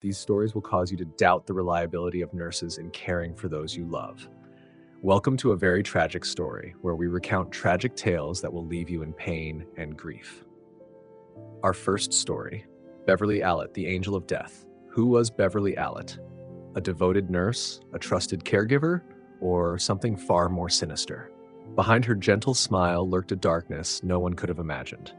These stories will cause you to doubt the reliability of nurses in caring for those you love. Welcome to a very tragic story, where we recount tragic tales that will leave you in pain and grief. Our first story, Beverley Allitt, the Angel of Death. Who was Beverley Allitt? A devoted nurse, a trusted caregiver, or something far more sinister? Behind her gentle smile lurked a darkness no one could have imagined.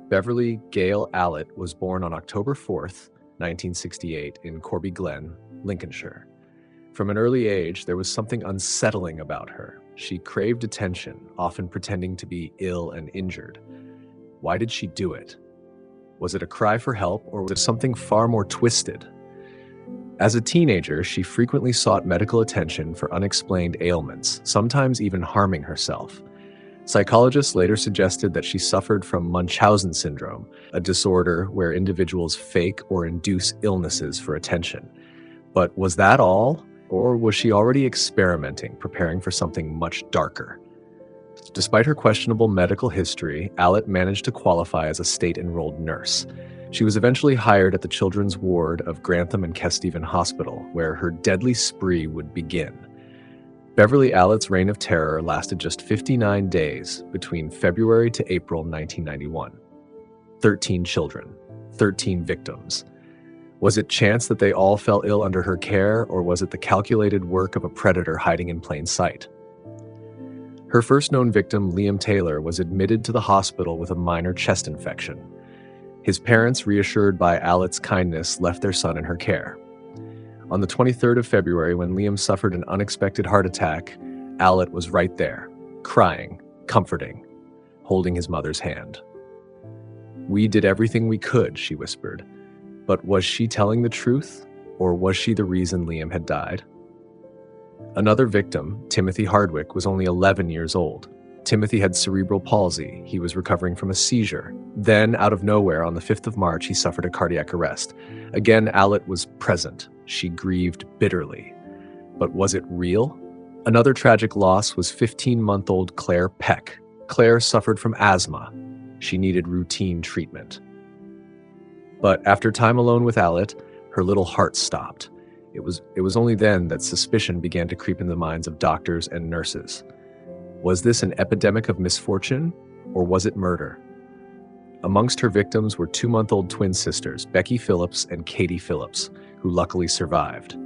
Beverley Gale Allitt was born on October 4th, 1968, in Corby Glen, Lincolnshire. From an early age, there was something unsettling about her. She craved attention, often pretending to be ill and injured. Why did she do it? Was it a cry for help, or was it something far more twisted? As a teenager, she frequently sought medical attention for unexplained ailments, sometimes even harming herself. Psychologists later suggested that she suffered from Munchausen syndrome, a disorder where individuals fake or induce illnesses for attention. But was that all? Or was she already experimenting, preparing for something much darker? Despite her questionable medical history, Allitt managed to qualify as a state-enrolled nurse. She was eventually hired at the children's ward of Grantham and Kesteven Hospital, where her deadly spree would begin. Beverley Allitt's reign of terror lasted just 59 days, between February to April 1991. 13 children, 13 victims. Was it chance that they all fell ill under her care, or was it the calculated work of a predator hiding in plain sight? Her first known victim, Liam Taylor, was admitted to the hospital with a minor chest infection. His parents, reassured by Allitt's kindness, left their son in her care. On the 23rd of February, when Liam suffered an unexpected heart attack, Allitt was right there, crying, comforting, holding his mother's hand. "We did everything we could," she whispered. But was she telling the truth, or was she the reason Liam had died? Another victim, Timothy Hardwick, was only 11 years old. Timothy had cerebral palsy. He was recovering from a seizure. Then, out of nowhere, on the 5th of March, he suffered a cardiac arrest. Again, Allitt was present. She grieved bitterly. But was it real? Another tragic loss was 15-month-old Claire Peck. Claire suffered from asthma. She needed routine treatment. But after time alone with Allitt, her little heart stopped. It was only then that suspicion began to creep in the minds of doctors and nurses. Was this an epidemic of misfortune, or was it murder? Amongst her victims were 2-month-old twin sisters, Becky Phillips and Katie Phillips, who luckily survived.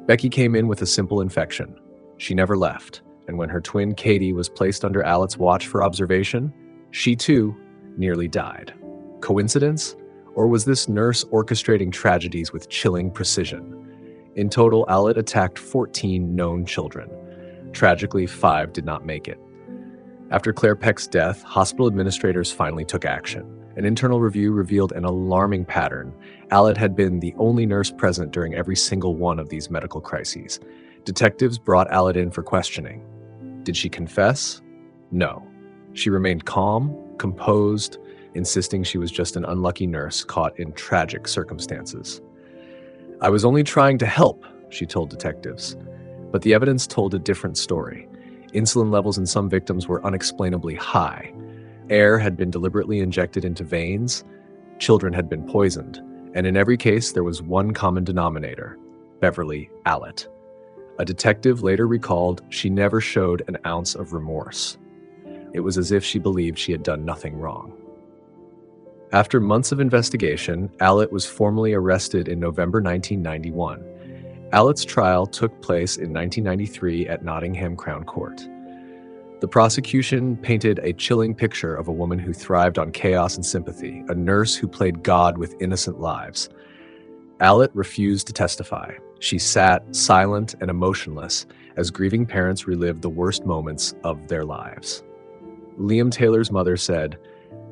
Becky came in with a simple infection. She never left, and when her twin Katie was placed under Allitt's watch for observation, she too nearly died. Coincidence? Or was this nurse orchestrating tragedies with chilling precision? In total, Allitt attacked 14 known children. Tragically, 5 did not make it. After Claire Peck's death, hospital administrators finally took action. An internal review revealed an alarming pattern. Allitt had been the only nurse present during every single one of these medical crises. Detectives brought Allitt in for questioning. Did she confess? No. She remained calm, composed, insisting she was just an unlucky nurse caught in tragic circumstances. "I was only trying to help," she told detectives. But the evidence told a different story. Insulin levels in some victims were unexplainably high. Air had been deliberately injected into veins. Children had been poisoned. And in every case, there was one common denominator: Beverley Allitt. A detective later recalled she never showed an ounce of remorse. It was as if she believed she had done nothing wrong. After months of investigation, Allitt was formally arrested in November 1991. Allitt's trial took place in 1993 at Nottingham Crown Court. The prosecution painted a chilling picture of a woman who thrived on chaos and sympathy, a nurse who played God with innocent lives. Allitt refused to testify. She sat silent and emotionless as grieving parents relived the worst moments of their lives. Liam Taylor's mother said,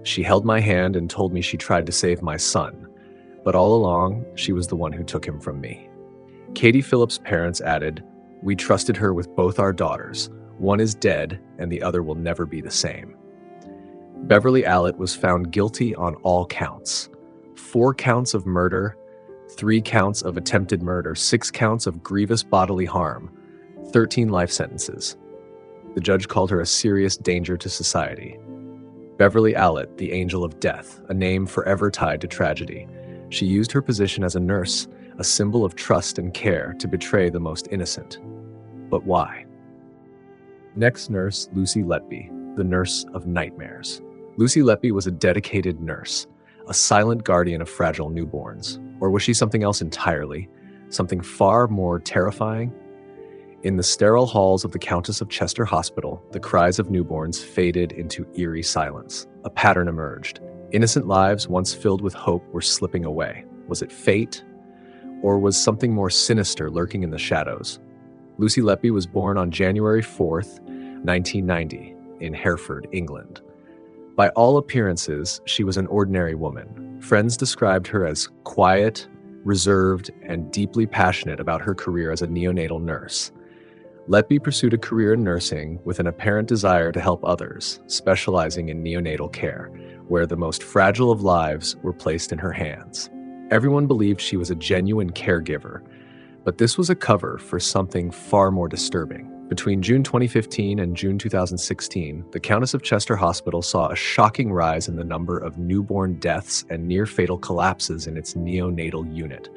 "She held my hand and told me she tried to save my son, but all along, she was the one who took him from me." Katie Phillips' parents added, "We trusted her with both our daughters. One is dead, and the other will never be the same." Beverley Allitt was found guilty on all counts. 4 counts of murder, 3 counts of attempted murder, 6 counts of grievous bodily harm, 13 life sentences. The judge called her a serious danger to society. Beverley Allitt, the Angel of Death, a name forever tied to tragedy. She used her position as a nurse, a symbol of trust and care, to betray the most innocent. But why? Next nurse, Lucy Letby, the nurse of nightmares. Lucy Letby was a dedicated nurse, a silent guardian of fragile newborns. Or was she something else entirely? Something far more terrifying? In the sterile halls of the Countess of Chester Hospital, the cries of newborns faded into eerie silence. A pattern emerged. Innocent lives, once filled with hope, were slipping away. Was it fate? Or was something more sinister lurking in the shadows? Lucy Letby was born on January 4th, 1990, in Hereford, England. By all appearances, she was an ordinary woman. Friends described her as quiet, reserved, and deeply passionate about her career as a neonatal nurse. Letby pursued a career in nursing with an apparent desire to help others, specializing in neonatal care, where the most fragile of lives were placed in her hands. Everyone believed she was a genuine caregiver, but this was a cover for something far more disturbing. Between June 2015 and June 2016, the Countess of Chester Hospital saw a shocking rise in the number of newborn deaths and near-fatal collapses in its neonatal unit.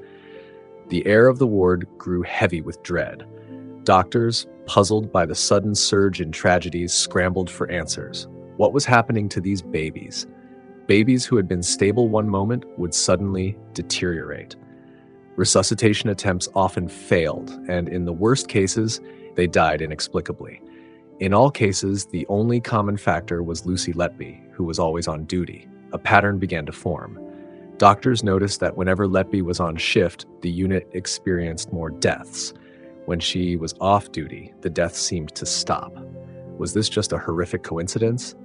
The air of the ward grew heavy with dread. Doctors, puzzled by the sudden surge in tragedies, scrambled for answers. What was happening to these babies? Babies who had been stable one moment would suddenly deteriorate. Resuscitation attempts often failed, and in the worst cases, they died inexplicably. In all cases, the only common factor was Lucy Letby, who was always on duty. A pattern began to form. Doctors noticed that whenever Letby was on shift, the unit experienced more deaths. When she was off duty, the deaths seemed to stop. Was this just a horrific coincidence?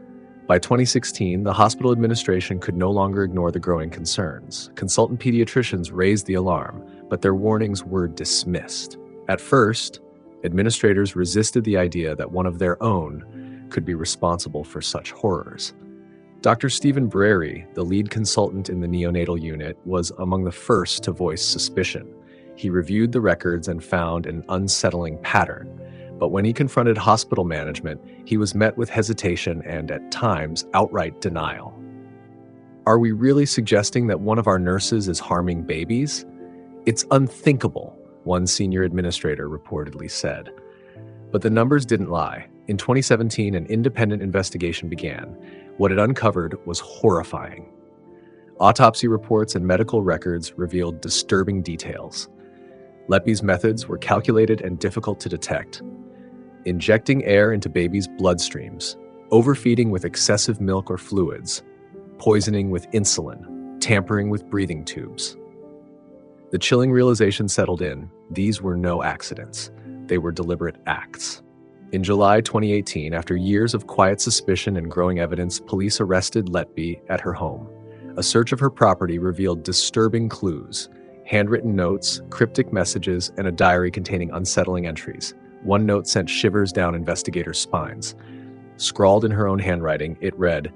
By 2016, the hospital administration could no longer ignore the growing concerns. Consultant pediatricians raised the alarm, but their warnings were dismissed. At first, administrators resisted the idea that one of their own could be responsible for such horrors. Dr. Stephen Brary, the lead consultant in the neonatal unit, was among the first to voice suspicion. He reviewed the records and found an unsettling pattern. But when he confronted hospital management, he was met with hesitation and, at times, outright denial. Are we really suggesting that one of our nurses is harming babies? It's unthinkable, one senior administrator reportedly said. But the numbers didn't lie. In 2017, an independent investigation began. What it uncovered was horrifying. Autopsy reports and medical records revealed disturbing details. Letby's methods were calculated and difficult to detect. Injecting air into babies' bloodstreams, overfeeding with excessive milk or fluids, poisoning with insulin, tampering with breathing tubes. The chilling realization settled in. These were no accidents. They were deliberate acts. In July 2018, after years of quiet suspicion and growing evidence, police arrested Letby at her home. A search of her property revealed disturbing clues: handwritten notes, cryptic messages, and a diary containing unsettling entries. One note sent shivers down investigators' spines. Scrawled in her own handwriting, it read,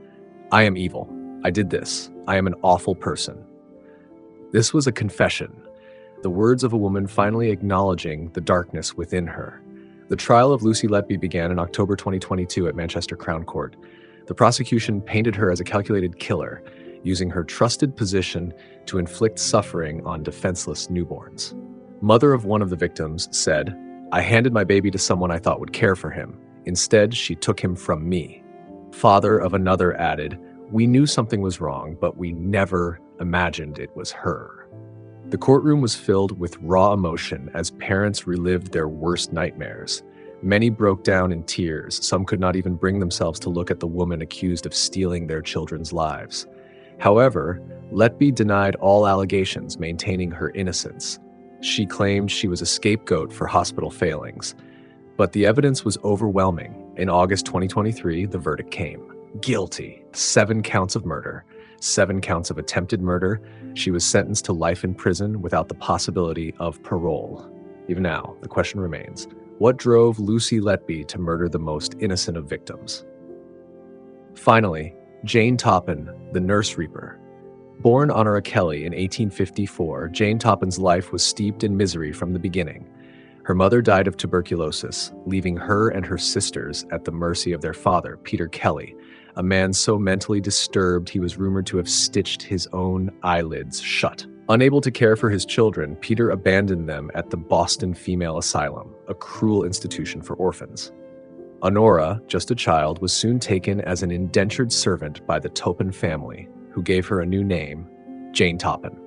"I am evil. I did this. I am an awful person." This was a confession, the words of a woman finally acknowledging the darkness within her. The trial of Lucy Letby began in October 2022 at Manchester Crown Court. The prosecution painted her as a calculated killer, using her trusted position to inflict suffering on defenseless newborns. Mother of one of the victims said, "I handed my baby to someone I thought would care for him. Instead, she took him from me." Father of another added, "We knew something was wrong, but we never imagined it was her." The courtroom was filled with raw emotion as parents relived their worst nightmares. Many broke down in tears. Some could not even bring themselves to look at the woman accused of stealing their children's lives. However, Letby denied all allegations, maintaining her innocence. She claimed she was a scapegoat for hospital failings. But the evidence was overwhelming. In August 2023, the verdict came. Guilty. 7 counts of murder, 7 counts of attempted murder. She was sentenced to life in prison without the possibility of parole. Even now, the question remains, what drove Lucy Letby to murder the most innocent of victims? Finally, Jane Toppan, the Nurse Reaper. Born Honora Kelly in 1854, Jane Toppan's life was steeped in misery from the beginning. Her mother died of tuberculosis, leaving her and her sisters at the mercy of their father, Peter Kelly, a man so mentally disturbed he was rumored to have stitched his own eyelids shut. Unable to care for his children, Peter abandoned them at the Boston Female Asylum, a cruel institution for orphans. Honora, just a child, was soon taken as an indentured servant by the Toppan family, who gave her a new name, Jane Toppan.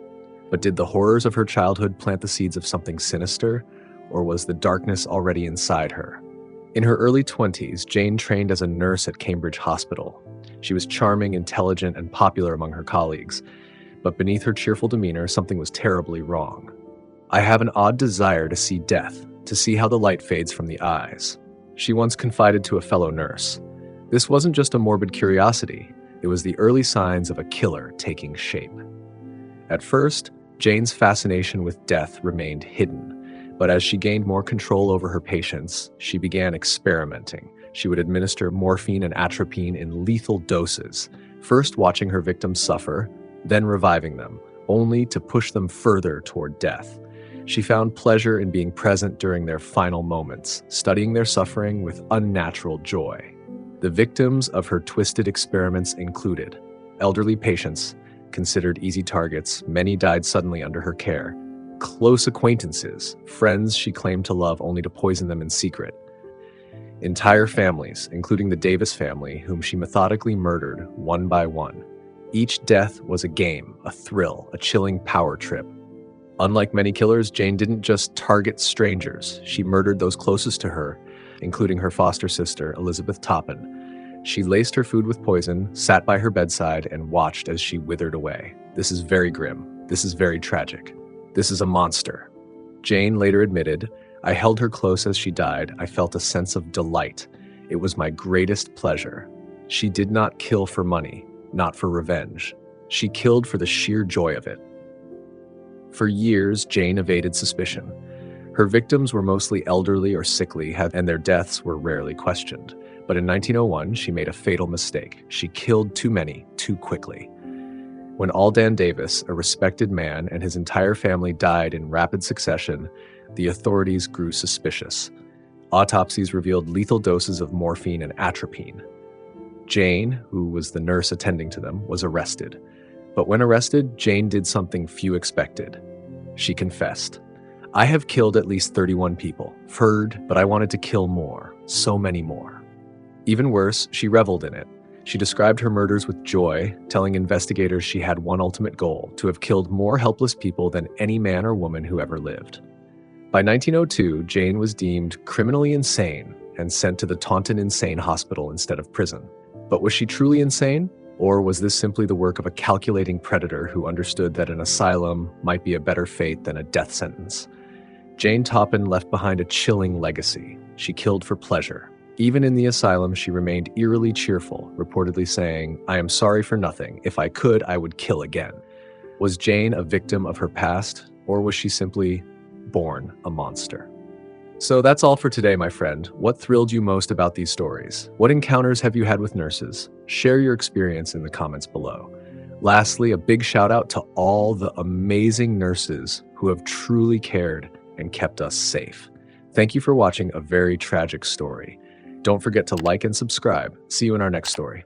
But did the horrors of her childhood plant the seeds of something sinister, or was the darkness already inside her? In her early 20s, Jane trained as a nurse at Cambridge Hospital. She was charming, intelligent, and popular among her colleagues, but beneath her cheerful demeanor, something was terribly wrong. I have an odd desire to see death, to see how the light fades from the eyes. She once confided to a fellow nurse. This wasn't just a morbid curiosity, it was the early signs of a killer taking shape. At first, Jane's fascination with death remained hidden, but as she gained more control over her patients, she began experimenting. She would administer morphine and atropine in lethal doses, first watching her victims suffer, then reviving them, only to push them further toward death. She found pleasure in being present during their final moments, studying their suffering with unnatural joy. The victims of her twisted experiments included elderly patients, considered easy targets, many died suddenly under her care, close acquaintances, friends she claimed to love only to poison them in secret, entire families, including the Davis family, whom she methodically murdered one by one. Each death was a game, a thrill, a chilling power trip. Unlike many killers, Jane didn't just target strangers. She murdered those closest to her, including her foster sister, Elizabeth Toppan. She laced her food with poison, sat by her bedside, and watched as she withered away. This is very grim. This is very tragic. This is a monster. Jane later admitted, "I held her close as she died. I felt a sense of delight. It was my greatest pleasure." She did not kill for money, not for revenge. She killed for the sheer joy of it. For years, Jane evaded suspicion. Her victims were mostly elderly or sickly, and their deaths were rarely questioned. But in 1901, she made a fatal mistake. She killed too many, too quickly. When Aldan Davis, a respected man, and his entire family died in rapid succession, the authorities grew suspicious. Autopsies revealed lethal doses of morphine and atropine. Jane, who was the nurse attending to them, was arrested. But when arrested, Jane did something few expected. She confessed, "I have killed at least 31 people, heard, but I wanted to kill more, so many more." Even worse, she reveled in it. She described her murders with joy, telling investigators she had one ultimate goal, to have killed more helpless people than any man or woman who ever lived. By 1902, Jane was deemed criminally insane and sent to the Taunton Insane Hospital instead of prison. But was she truly insane? Or was this simply the work of a calculating predator who understood that an asylum might be a better fate than a death sentence? Jane Toppan left behind a chilling legacy. She killed for pleasure. Even in the asylum, she remained eerily cheerful, reportedly saying, "I am sorry for nothing. If I could, I would kill again." Was Jane a victim of her past, or was she simply born a monster? So that's all for today, my friend. What thrilled you most about these stories? What encounters have you had with nurses? Share your experience in the comments below. Lastly, a big shout out to all the amazing nurses who have truly cared and kept us safe. Thank you for watching a very tragic story. Don't forget to like and subscribe. See you in our next story.